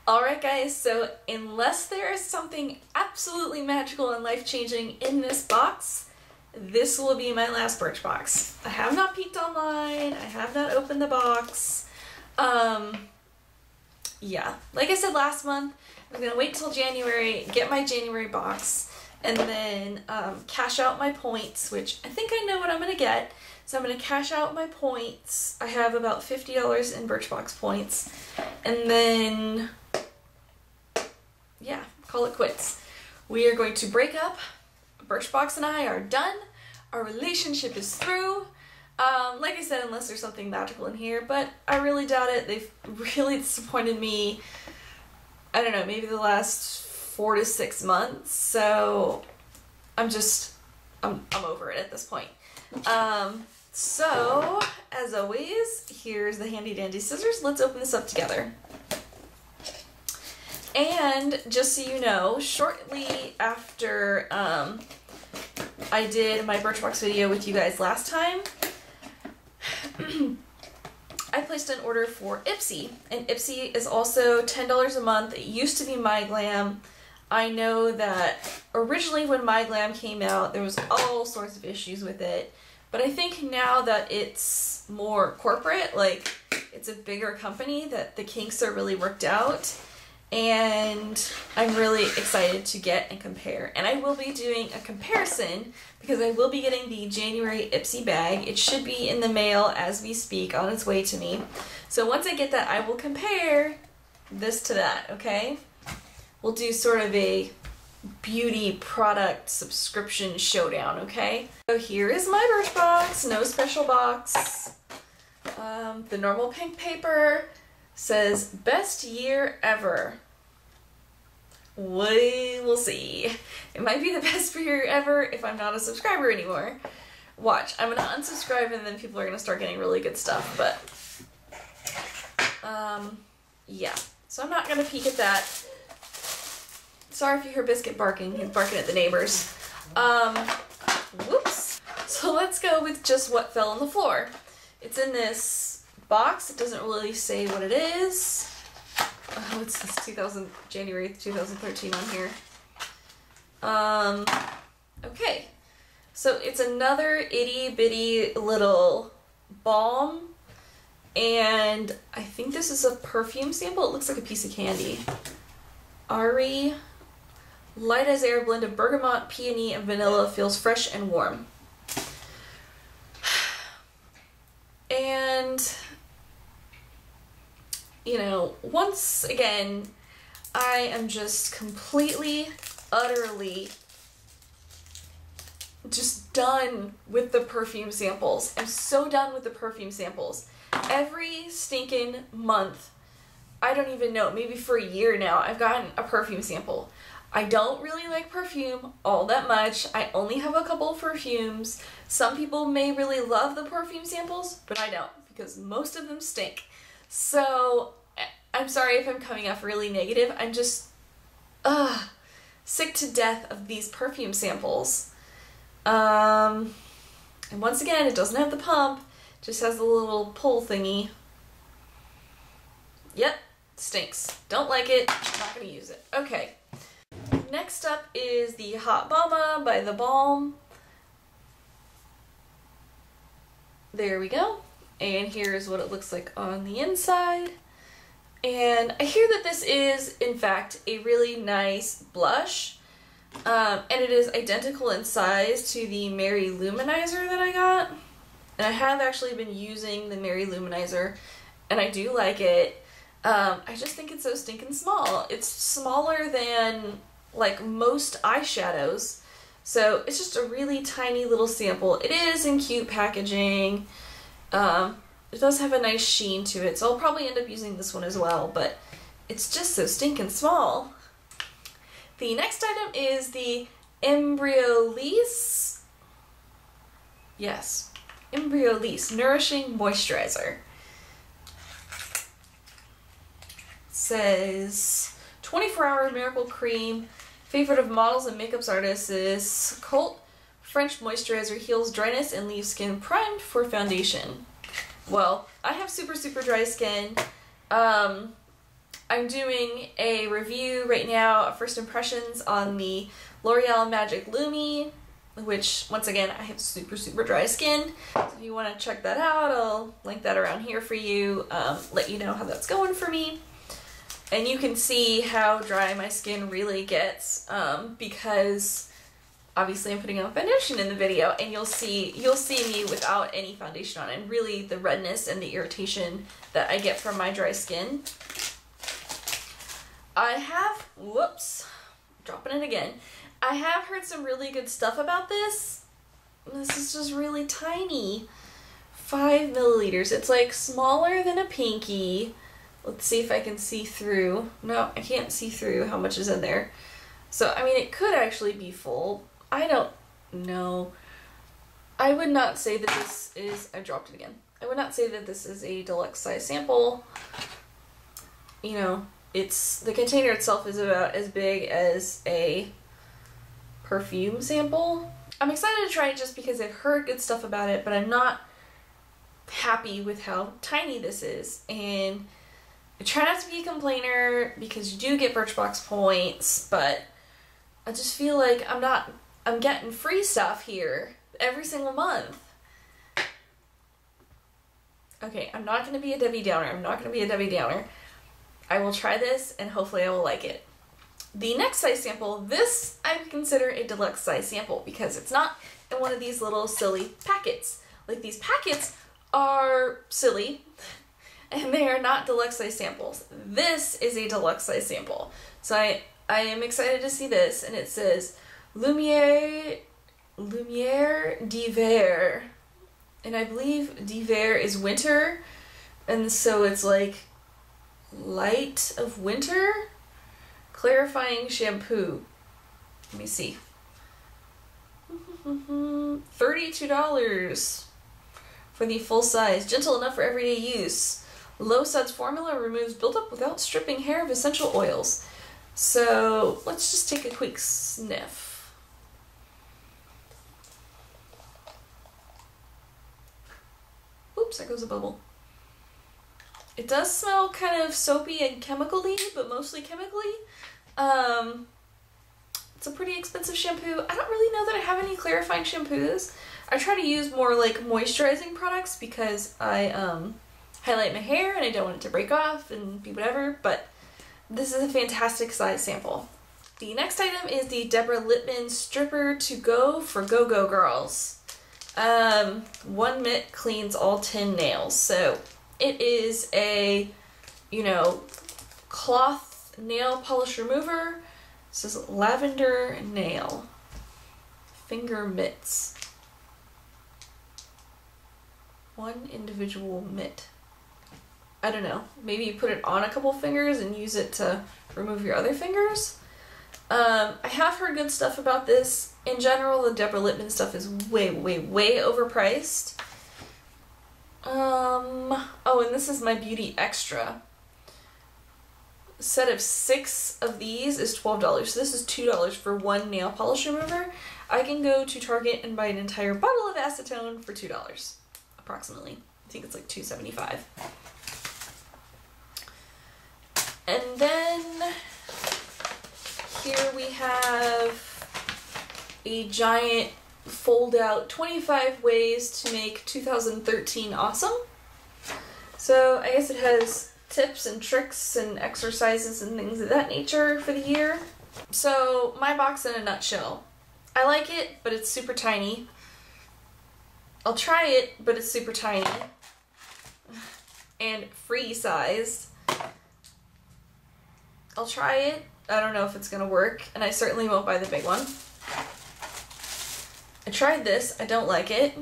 Alright guys, so unless there is something absolutely magical and life-changing in this box, this will be my last Birchbox. I have not peeked online, I have not opened the box. Yeah, like I said last month, I'm gonna wait till January, get my January box, and then cash out my points, which I think I know what I'm gonna get. So I'm gonna cash out my points. I have about $50 in Birchbox points, and then yeah, call it quits. We are going to break up. Birchbox and I are done. Our relationship is through. Like I said, unless there's something magical in here, but I really doubt it. They've really disappointed me, I don't know, maybe the last 4 to 6 months. So I'm over it at this point. So as always, here's the handy dandy scissors. Let's open this up together. And just so you know, shortly after I did my Birchbox video with you guys last time, I placed an order for Ipsy, and Ipsy is also $10 a month. It used to be MyGlam. I know that originally when MyGlam came out, there was all sorts of issues with it, but I think now that it's more corporate, like it's a bigger company, that the kinks are really worked out. And I'm really excited to get and compare. And I will be doing a comparison because I will be getting the January Ipsy bag. It should be in the mail as we speak, on its way to me. So once I get that, I will compare this to that, okay? We'll do sort of a beauty product subscription showdown, okay? So here is my Birchbox, no special box. The normal pink paper. Says, best year ever. We will see. It might be the best year ever if I'm not a subscriber anymore. Watch, I'm gonna unsubscribe and then people are gonna start getting really good stuff, but yeah. So I'm not gonna peek at that. Sorry if you hear Biscuit barking. He's barking at the neighbors. Whoops. So let's go with just what fell on the floor. It's in this box. It doesn't really say what it is. Oh, it says January 2013 on here. Okay. So it's another itty bitty little balm, and I think this is a perfume sample. It looks like a piece of candy. Ari, light as air blend of bergamot, peony, and vanilla, feels fresh and warm. And you know, once again, I am just completely, utterly just done with the perfume samples. I'm so done with the perfume samples. Every stinking month, I don't even know, maybe for a year now, I've gotten a perfume sample. I don't really like perfume all that much. I only have a couple of perfumes. Some people may really love the perfume samples, but I don't, because most of them stink. So I'm sorry if I'm coming off really negative. I'm just sick to death of these perfume samples. And once again, it doesn't have the pump, it just has the little pull thingy. Yep, stinks. Don't like it, not gonna use it. Okay. Next up is the Hot Mama by The Balm. There we go. And here's what it looks like on the inside. And I hear that this is, in fact, a really nice blush. And it is identical in size to the Mary Luminizer that I got. And I have actually been using the Mary Luminizer, and I do like it. I just think it's so stinking small. It's smaller than, like, most eyeshadows. So it's just a really tiny little sample. It is in cute packaging. It does have a nice sheen to it, so I'll probably end up using this one as well, but it's just so stinking small. The next item is the Embryolisse. Yes, Embryolisse Nourishing Moisturizer. It says 24-hour miracle cream, favorite of models and makeup artists. This cult French moisturizer heals dryness and leaves skin primed for foundation. Well, I have super dry skin. I'm doing a review right now of first impressions on the L'Oreal Magic Lumi, which, once again, I have super, super dry skin. So if you want to check that out, I'll link that around here for you, let you know how that's going for me. And you can see how dry my skin really gets, because obviously I'm putting on foundation in the video, and you'll see me without any foundation on, and really the redness and the irritation that I get from my dry skin. I have, whoops, dropping it again. I have heard some really good stuff about this. This is just really tiny. 5 milliliters. It's like smaller than a pinky. Let's see if I can see through. No, I can't see through how much is in there. So, I mean, it could actually be full. I don't know. I would not say that this is, I dropped it again. I would not say that this is a deluxe size sample. You know, the container itself is about as big as a perfume sample. I'm excited to try it just because I've heard good stuff about it, but I'm not happy with how tiny this is. And I try not to be a complainer because you do get Birchbox points, but I just feel like I'm getting free stuff here every single month. Okay, I'm not going to be a Debbie Downer. I will try this and hopefully I will like it. The next size sample, this I would consider a deluxe size sample because it's not in one of these little silly packets. Like, these packets are silly and they are not deluxe size samples. This is a deluxe size sample. So I am excited to see this, and it says Lumière d'hiver. And I believe d'hiver is winter, and so it's like light of winter. Clarifying shampoo. Let me see. $32 for the full size. Gentle enough for everyday use. Low suds formula removes buildup without stripping hair of essential oils. So let's just take a quick sniff. Oops, there goes a bubble. It does smell kind of soapy and chemically, but mostly chemically. It's a pretty expensive shampoo. I don't really know that I have any clarifying shampoos. I try to use more like moisturizing products because I highlight my hair and I don't want it to break off and be whatever, but this is a fantastic size sample. The next item is the Deborah Lippmann Stripper To Go for Go-Go Girls. 1 mitt cleans all 10 nails. So it is a, you know, cloth nail polish remover. It says lavender nail. Finger mitts. 1 individual mitt. I don't know. Maybe you put it on a couple fingers and use it to remove your other fingers. I have heard good stuff about this. In general, the Deborah Lippmann stuff is way, way, way overpriced. Oh, and this is my Beauty Extra. A set of 6 of these is $12. So this is $2 for 1 nail polish remover. I can go to Target and buy an entire bottle of acetone for $2, approximately. I think it's like $2.75. And then here we have a giant fold-out 25 ways to make 2013 awesome. So I guess it has tips and tricks and exercises and things of that nature for the year. So my box in a nutshell. I like it, but it's super tiny. I'll try it, but it's super tiny. And free sized. I'll try it. I don't know if it's gonna work, and I certainly won't buy the big one. I tried this, I don't like it.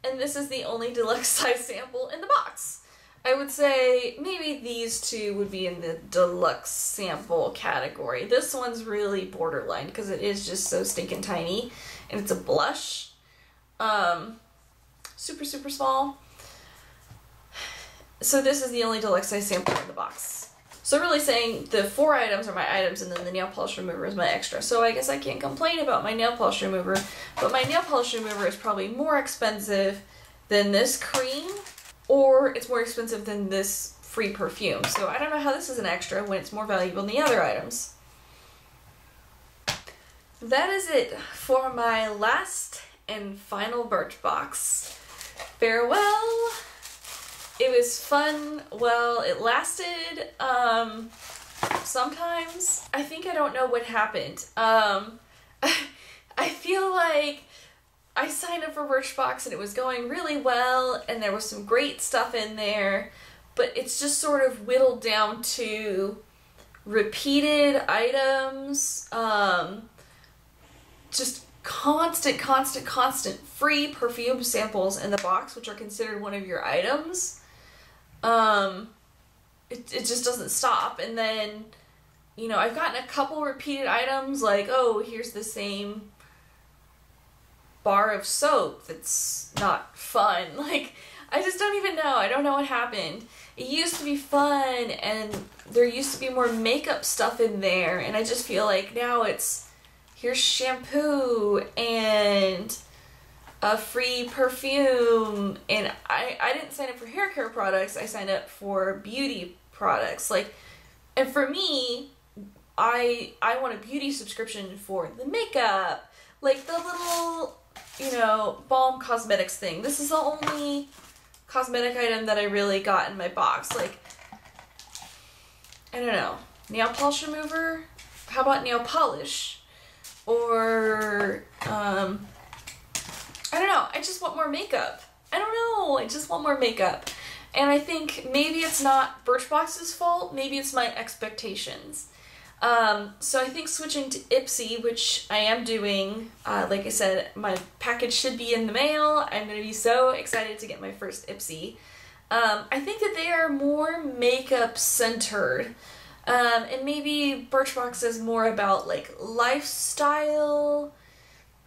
And this is the only deluxe size sample in the box. I would say maybe these two would be in the deluxe sample category. This one's really borderline because it is just so stinking tiny, and it's a blush. Super, super small. So this is the only deluxe size sample in the box. So really saying the 4 items are my items and then the nail polish remover is my extra. So I guess I can't complain about my nail polish remover, but my nail polish remover is probably more expensive than this cream, or it's more expensive than this free perfume. So I don't know how this is an extra when it's more valuable than the other items. That is it for my last and final Birchbox. Farewell. It was fun. Well, it lasted sometimes. I think I don't know what happened. I feel like I signed up for Birchbox and it was going really well and there was some great stuff in there, but it's just sort of whittled down to repeated items, just constant free perfume samples in the box, which are considered one of your items. It just doesn't stop. And then, you know, I've gotten a couple repeated items like, oh, here's the same bar of soap that's not fun. Like, I just don't even know. I don't know what happened. It used to be fun and there used to be more makeup stuff in there, and I just feel like now it's here's shampoo and a free perfume, and I didn't sign up for hair care products, I signed up for beauty products. Like, and for me, I want a beauty subscription for the makeup, like the little, you know, balm cosmetics thing. This is the only cosmetic item that I really got in my box. Like, I don't know, nail polish remover? How about nail polish? Or, I don't know, I just want more makeup. I don't know, I just want more makeup. And I think maybe it's not Birchbox's fault, maybe it's my expectations. So I think switching to Ipsy, which I am doing, like I said, my package should be in the mail. I'm going to be so excited to get my first Ipsy. I think that they are more makeup centered. And maybe Birchbox is more about like lifestyle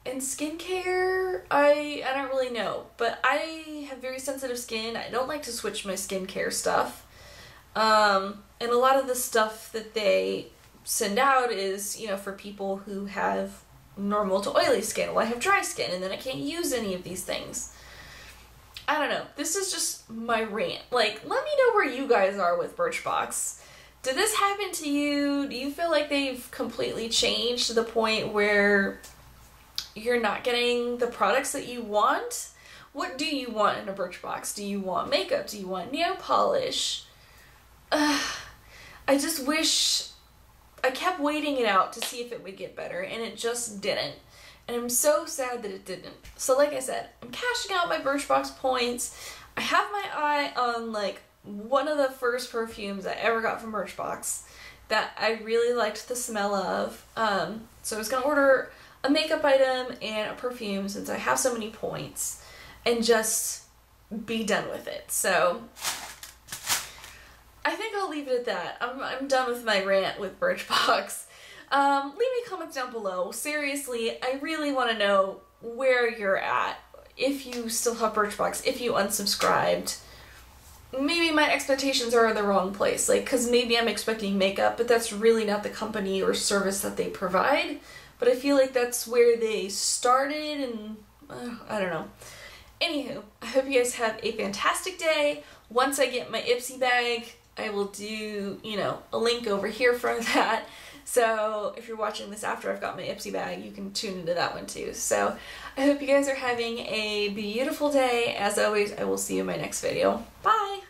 and skincare. I don't really know, but I have very sensitive skin. I don't like to switch my skincare stuff. And a lot of the stuff that they send out is, you know, for people who have normal to oily skin. Well, I have dry skin and then I can't use any of these things. I don't know. This is just my rant. Like, let me know where you guys are with Birchbox. Did this happen to you? Do you feel like they've completely changed to the point where you're not getting the products that you want? What do you want in a Birchbox? Do you want makeup? Do you want nail polish? I just wish I kept waiting it out to see if it would get better, and it just didn't. And I'm so sad that it didn't. So like I said, I'm cashing out my Birchbox points. I have my eye on like one of the first perfumes I ever got from Birchbox that I really liked the smell of. So I was gonna order a makeup item and a perfume since I have so many points and just be done with it. So I think I'll leave it at that. I'm done with my rant with Birchbox. Leave me comments down below. Seriously, I really want to know where you're at. If you still have Birchbox, if you unsubscribed. Maybe my expectations are in the wrong place. Like, because maybe I'm expecting makeup, but that's really not the company or service that they provide. But I feel like that's where they started, and I don't know. Anywho, I hope you guys have a fantastic day. Once I get my Ipsy bag, I will do, you know, a link over here for that. So if you're watching this after I've got my Ipsy bag, you can tune into that one too. So I hope you guys are having a beautiful day. As always, I will see you in my next video. Bye!